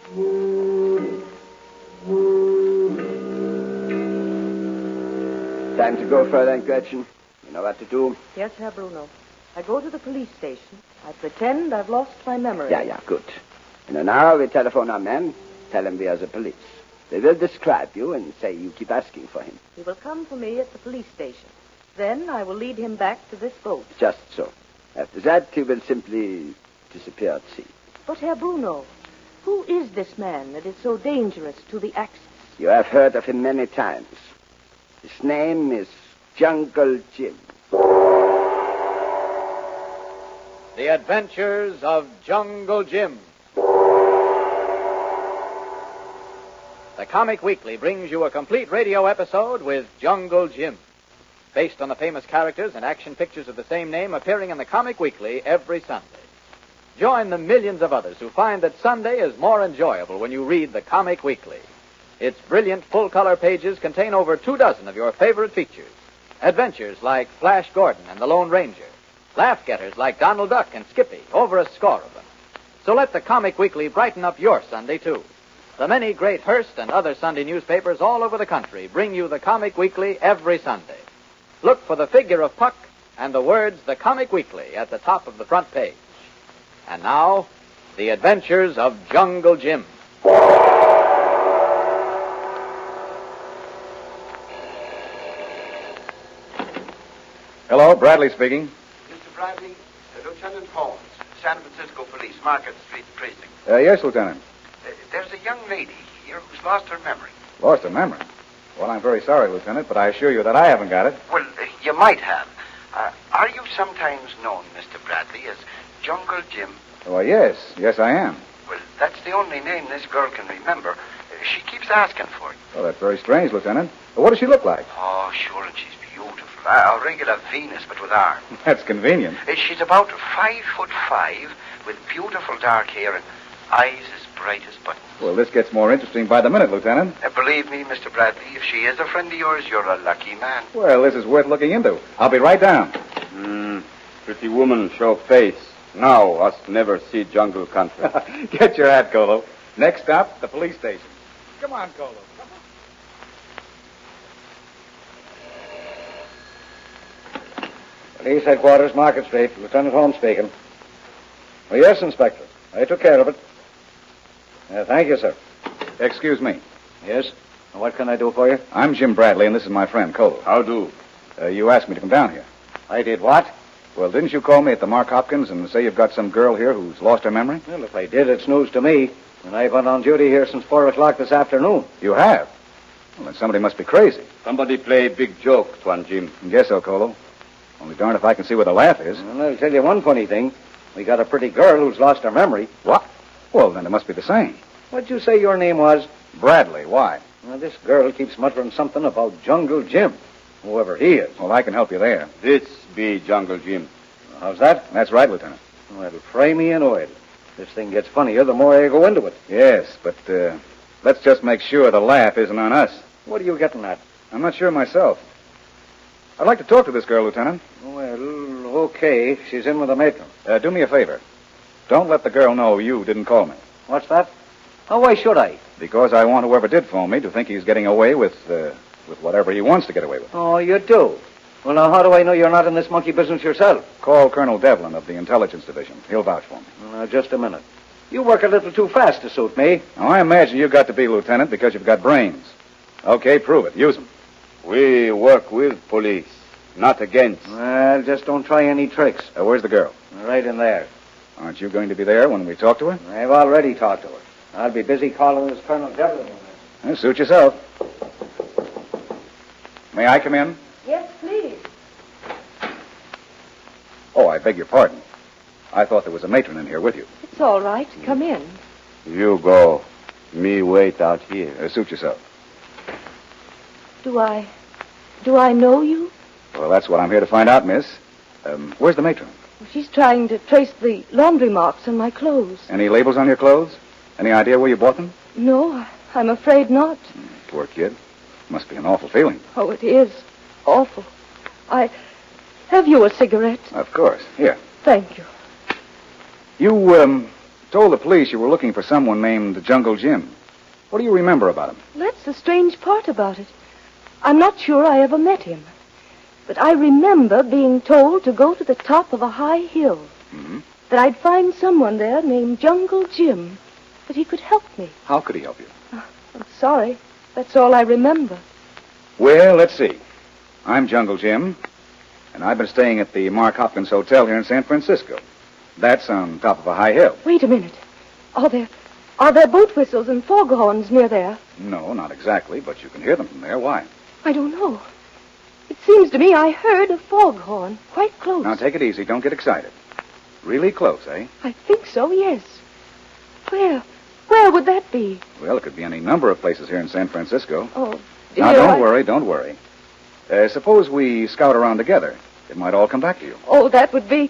Time to go further, Gretchen. You know what to do? Yes, Herr Bruno. I go to the police station. I pretend I've lost my memory. Yeah, good. In an hour, we telephone our man, tell him we are the police. They will describe you and say you keep asking for him. He will come for me at the police station. Then I will lead him back to this boat. Just so. After that, he will simply disappear at sea. But, Herr Bruno, who is this man that is so dangerous to the Axis? You have heard of him many times. His name is Jungle Jim. The Adventures of Jungle Jim. The Comic Weekly brings you a complete radio episode with Jungle Jim, based on the famous characters and action pictures of the same name appearing in the Comic Weekly every Sunday. Join the millions of others who find that Sunday is more enjoyable when you read the Comic Weekly. Its brilliant full-color pages contain over 24 of your favorite features. Adventures like Flash Gordon and the Lone Ranger. Laugh-getters like Donald Duck and Skippy, over a score of them. So let the Comic Weekly brighten up your Sunday, too. The many great Hearst and other Sunday newspapers all over the country bring you the Comic Weekly every Sunday. Look for the figure of Puck and the words The Comic Weekly at the top of the front page. And now, The Adventures of Jungle Jim. Hello, Bradley speaking. Mr. Bradley, Lieutenant Holmes, San Francisco Police, Market Street Precinct. Yes, Lieutenant. There's a young lady here who's lost her memory. Lost her memory? Well, I'm very sorry, Lieutenant, but I assure you that I haven't got it. Well, you might have. Are you sometimes known, Mr. Bradley, as Jungle Jim? Oh, yes. Yes, I am. Well, that's the only name this girl can remember. She keeps asking for you. Well, that's very strange, Lieutenant. But what does she look like? Oh, sure, and she's beautiful. A regular Venus, but with arms. That's convenient. She's about 5'5", with beautiful dark hair and eyes as bright as buttons. Well, this gets more interesting by the minute, Lieutenant. Believe me, Mr. Bradley, if she is a friend of yours, you're a lucky man. Well, this is worth looking into. I'll be right down. Pretty woman show face. Now, us never see jungle country. Get your hat, Colo. Next stop, the police station. Come on, Colo. Come on. Police headquarters, Market Street. Lieutenant Holmes speaking. Oh, yes, Inspector. I took care of it. Thank you, sir. Excuse me. Yes? What can I do for you? I'm Jim Bradley, and this is my friend, Colo. How do? You asked me to come down here. I did what? Well, didn't you call me at the Mark Hopkins and say you've got some girl here who's lost her memory? Well, if I did, it's news to me. And I've been on duty here since 4 o'clock this afternoon. You have? Well, then somebody must be crazy. Somebody play big joke, Tuan Jim. Guess so, Colo. Only darn if I can see where the laugh is. And I'll tell you one funny thing. We got a pretty girl who's lost her memory. What? Well, then it must be the same. What'd you say your name was? Bradley. Why? Well, this girl keeps muttering something about Jungle Jim, whoever he is. Well, I can help you there. This be Jungle Jim. How's that? That's right, Lieutenant. Well, it'll fry me in oil. This thing gets funnier the more I go into it. Yes, but let's just make sure the laugh isn't on us. What are you getting at? I'm not sure myself. I'd like to talk to this girl, Lieutenant. Well, okay. She's in with the matron. Do me a favor. Don't let the girl know you didn't call me. What's that? Oh, why should I? Because I want whoever did phone me to think he's getting away with whatever he wants to get away with. Oh, you do? Well, now, how do I know you're not in this monkey business yourself? Call Colonel Devlin of the Intelligence Division. He'll vouch for me. Now, just a minute. You work a little too fast to suit me. Now, I imagine you got to be lieutenant because you've got brains. Okay, prove it. Use them. We work with police, not against. Well, just don't try any tricks. Where's the girl? Right in there. Aren't you going to be there when we talk to her? I've already talked to her. I'll be busy calling this Colonel Devlin. Suit yourself. May I come in? Yes, please. Oh, I beg your pardon. I thought there was a matron in here with you. It's all right. Come in. You go. Me wait out here. Suit yourself. Do I know you? Well, that's what I'm here to find out, miss. Where's the matron? She's trying to trace the laundry marks on my clothes. Any labels on your clothes? Any idea where you bought them? No, I'm afraid not. Poor kid. Must be an awful feeling. Oh, it is awful. Have you a cigarette? Of course. Here. Thank you. told the police you were looking for someone named Jungle Jim. What do you remember about him? That's the strange part about it. I'm not sure I ever met him. But I remember being told to go to the top of a high hill. Mm-hmm. That I'd find someone there named Jungle Jim. That he could help me. How could he help you? I'm sorry. That's all I remember. Well, let's see. I'm Jungle Jim, and I've been staying at the Mark Hopkins Hotel here in San Francisco. That's on top of a high hill. Wait a minute. Are there boat whistles and foghorns near there? No, not exactly, but you can hear them from there. Why? I don't know. It seems to me I heard a foghorn quite close. Now, take it easy. Don't get excited. Really close, eh? I think so, yes. Where would that be? Well, it could be any number of places here in San Francisco. Oh, dear. Now, don't worry. Suppose we scout around together. It might all come back to you. Oh, that would be...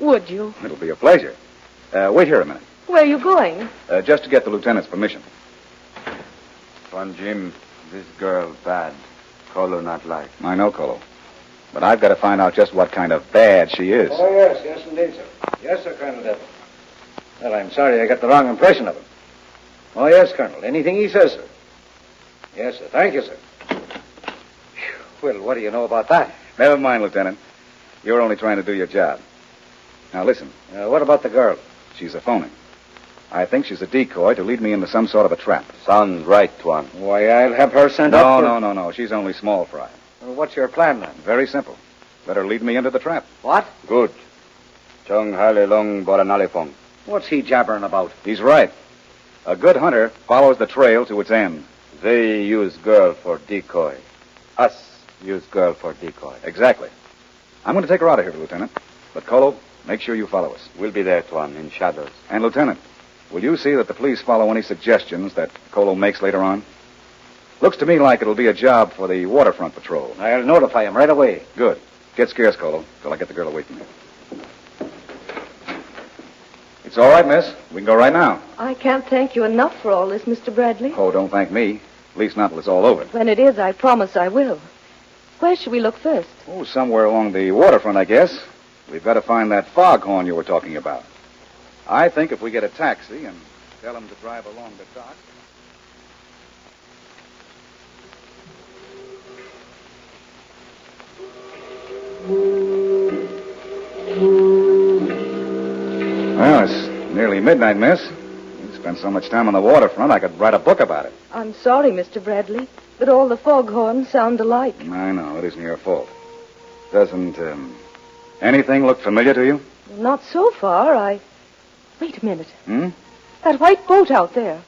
Would you? It'll be a pleasure. Wait here a minute. Where are you going? Just to get the lieutenant's permission. Juan Jim, this girl bad. Colo not like. I know, Colo. But I've got to find out just what kind of bad she is. Oh, yes, indeed, sir. Yes, sir, Colonel Devlin. Well, I'm sorry I got the wrong impression of him. Oh, yes, Colonel. Anything he says, sir. Yes, sir. Thank you, sir. Well, what do you know about that? Never mind, Lieutenant. You're only trying to do your job. Now, listen. What about the girl? She's a phony. I think she's a decoy to lead me into some sort of a trap. Sound right, Tuan. Why, I'll have her sent up for... No. She's only small fry. Well, what's your plan, then? Very simple. Let her lead me into the trap. What? Good. Chong hale long boranalifong. What's he jabbering about? He's right. A good hunter follows the trail to its end. They use girl for decoy. Us use girl for decoy. Exactly. I'm going to take her out of here, Lieutenant. But, Colo, make sure you follow us. We'll be there, Tuan, in shadows. And, Lieutenant, will you see that the police follow any suggestions that Colo makes later on? Looks to me like it'll be a job for the waterfront patrol. I'll notify him right away. Good. Get scarce, Colo, till I get the girl away from you. It's all right, miss. We can go right now. I can't thank you enough for all this, Mr. Bradley. Oh, don't thank me. At least not till it's all over. When it is, I promise I will. Where should we look first? Oh, somewhere along the waterfront, I guess. We've got to find that foghorn you were talking about. I think if we get a taxi and tell him to drive along the dock... Well, it's nearly midnight, miss. You spent so much time on the waterfront, I could write a book about it. I'm sorry, Mr. Bradley, but all the foghorns sound alike. I know. It isn't your fault. Doesn't, anything look familiar to you? Not so far. Wait a minute. Hmm? That white boat out there.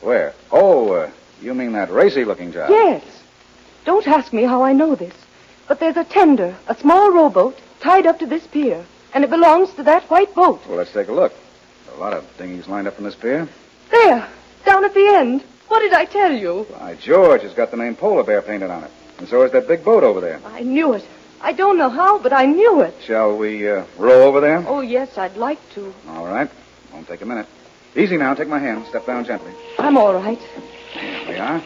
Where? Oh, you mean that racy-looking job? Yes. Don't ask me how I know this. But there's a tender, a small rowboat, tied up to this pier. And it belongs to that white boat. Well, let's take a look. There are a lot of dinghies lined up in this pier. There, down at the end. What did I tell you? By George, it's got the name Polar Bear painted on it. And so is that big boat over there. I knew it. I don't know how, but I knew it. Shall we row over there? Oh, yes, I'd like to. All right. Won't take a minute. Easy now. Take my hand. Step down gently. I'm all right. There we are.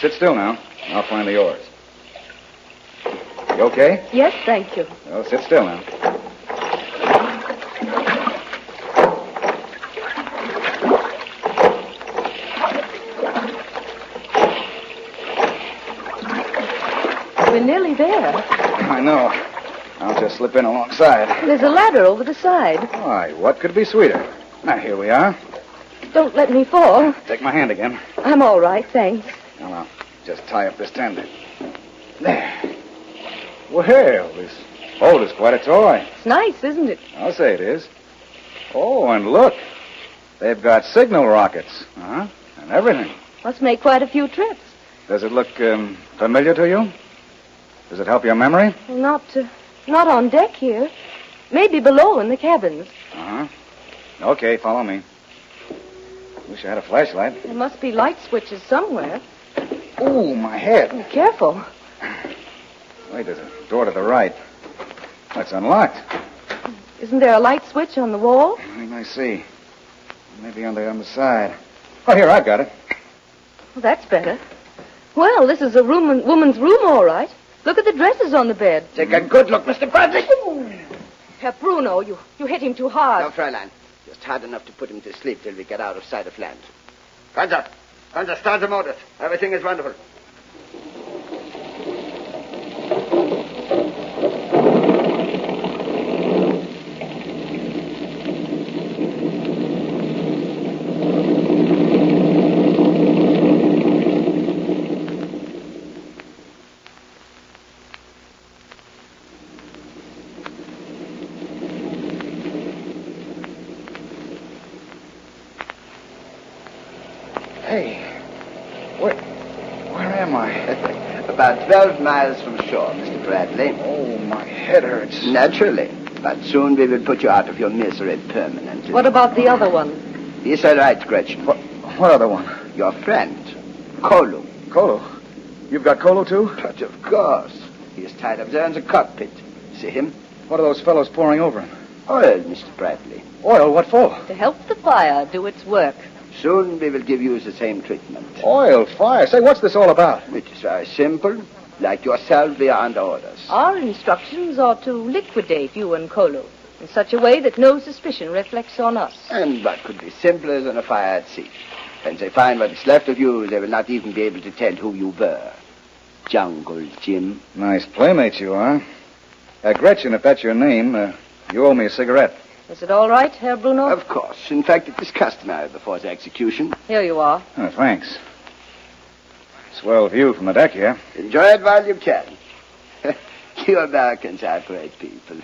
Sit still now. I'll find the oars. You okay? Yes, thank you. Well, sit still now. We're nearly there. I know. I'll just slip in alongside. There's a ladder over the side. Why, what could be sweeter? Now, here we are. Don't let me fall. Take my hand again. I'm all right, thanks. Now, I'll just tie up this tender. There. Well, this boat is quite a toy. It's nice, isn't it? I'll say it is. Oh, and look. They've got signal rockets. Uh-huh. And everything. Must make quite a few trips. Does it look familiar to you? Does it help your memory? Well, not on deck here. Maybe below in the cabins. Uh-huh. Okay, follow me. Wish I had a flashlight. There must be light switches somewhere. Ooh, my head. Be careful. Wait, there's a door to the right. That's unlocked. Isn't there a light switch on the wall? I see. Maybe on the other side. Oh, here, I've got it. Well, that's better. Well, this is a woman's room, all right. Look at the dresses on the bed. Take a good look, Mr. Bradley. Herr Bruno, you hit him too hard. No, Fräulein. Just hard enough to put him to sleep till we get out of sight of land. Guns, start the motors. Everything is wonderful. Hey, where am I? About 12 miles from shore, Mr. Bradley. Oh, my head hurts. Naturally. But soon we will put you out of your misery permanently. What about the other one? He's all right, Gretchen. What other one? Your friend, Kolu. Kolo? You've got Kolo, too? But of course. He's tied up there in the cockpit. See him? What are those fellows pouring over him? Oil, Mr. Bradley. Oil? What for? To help the fire do its work. Soon we will give you the same treatment. Oil, fire. Say, what's this all about? It is very simple. Like yourself, we are under orders. Our instructions are to liquidate you and Kolo in such a way that no suspicion reflects on us. And what could be simpler than a fire at sea? When they find what is left of you, they will not even be able to tell who you were. Jungle Jim. Nice playmate you are. Gretchen, if that's your name, you owe me a cigarette. Is it all right, Herr Bruno? Of course. In fact, it is customary before the execution. Here you are. Oh, thanks. Swell view from the deck here. Enjoy it while you can. You Americans are great people.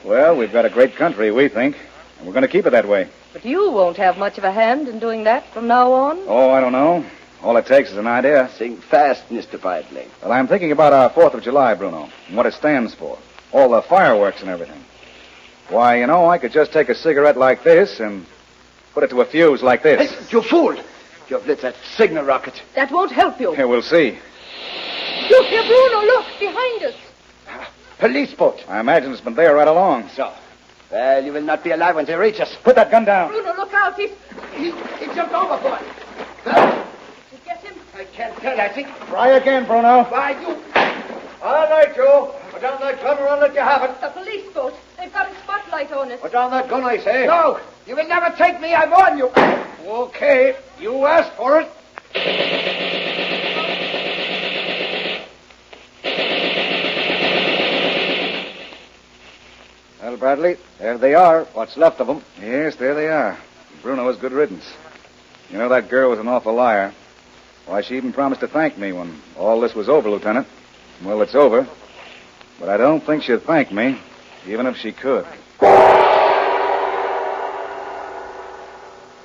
Well, we've got a great country, we think, and we're going to keep it that way. But you won't have much of a hand in doing that from now on. Oh, I don't know. All it takes is an idea. Think fast, Mr. Bradley. Well, I'm thinking about our 4th of July, Bruno, and what it stands for. All the fireworks and everything. Why, you know, I could just take a cigarette like this and put it to a fuse like this. Hey, you fool! You've lit that signal rocket. That won't help you. Here, we'll see. Look, Herr Bruno, look, behind us. Police boat. I imagine it's been there right along. So. Well, you will not be alive when they reach us. Put that gun down. Bruno, look out. He jumped overboard. Did you get him? I can't tell, I think. Try again, Bruno. Why, you... All right, Joe. Put down that gun or I'll let you have it. The police boat. They've got a spotlight on it. Put down that gun, I say. No! You will never take me, I warn you. Okay. You asked for it. Well, Bradley, there they are. What's left of them. Yes, there they are. Bruno is good riddance. You know, that girl was an awful liar. Why, she even promised to thank me when all this was over, Lieutenant. Well, it's over. But I don't think she'd thank me, even if she could.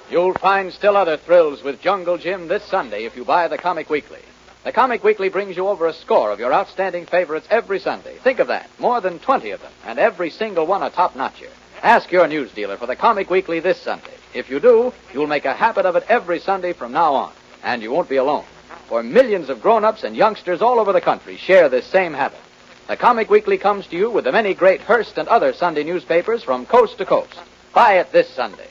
You'll find still other thrills with Jungle Jim this Sunday if you buy the Comic Weekly. The Comic Weekly brings you over a score of your outstanding favorites every Sunday. Think of that. More than 20 of them, and every single one a top-notcher. Ask your news dealer for the Comic Weekly this Sunday. If you do, you'll make a habit of it every Sunday from now on. And you won't be alone. For millions of grown-ups and youngsters all over the country share this same habit. The Comic Weekly comes to you with the many great Hearst and other Sunday newspapers from coast to coast. Buy it this Sunday.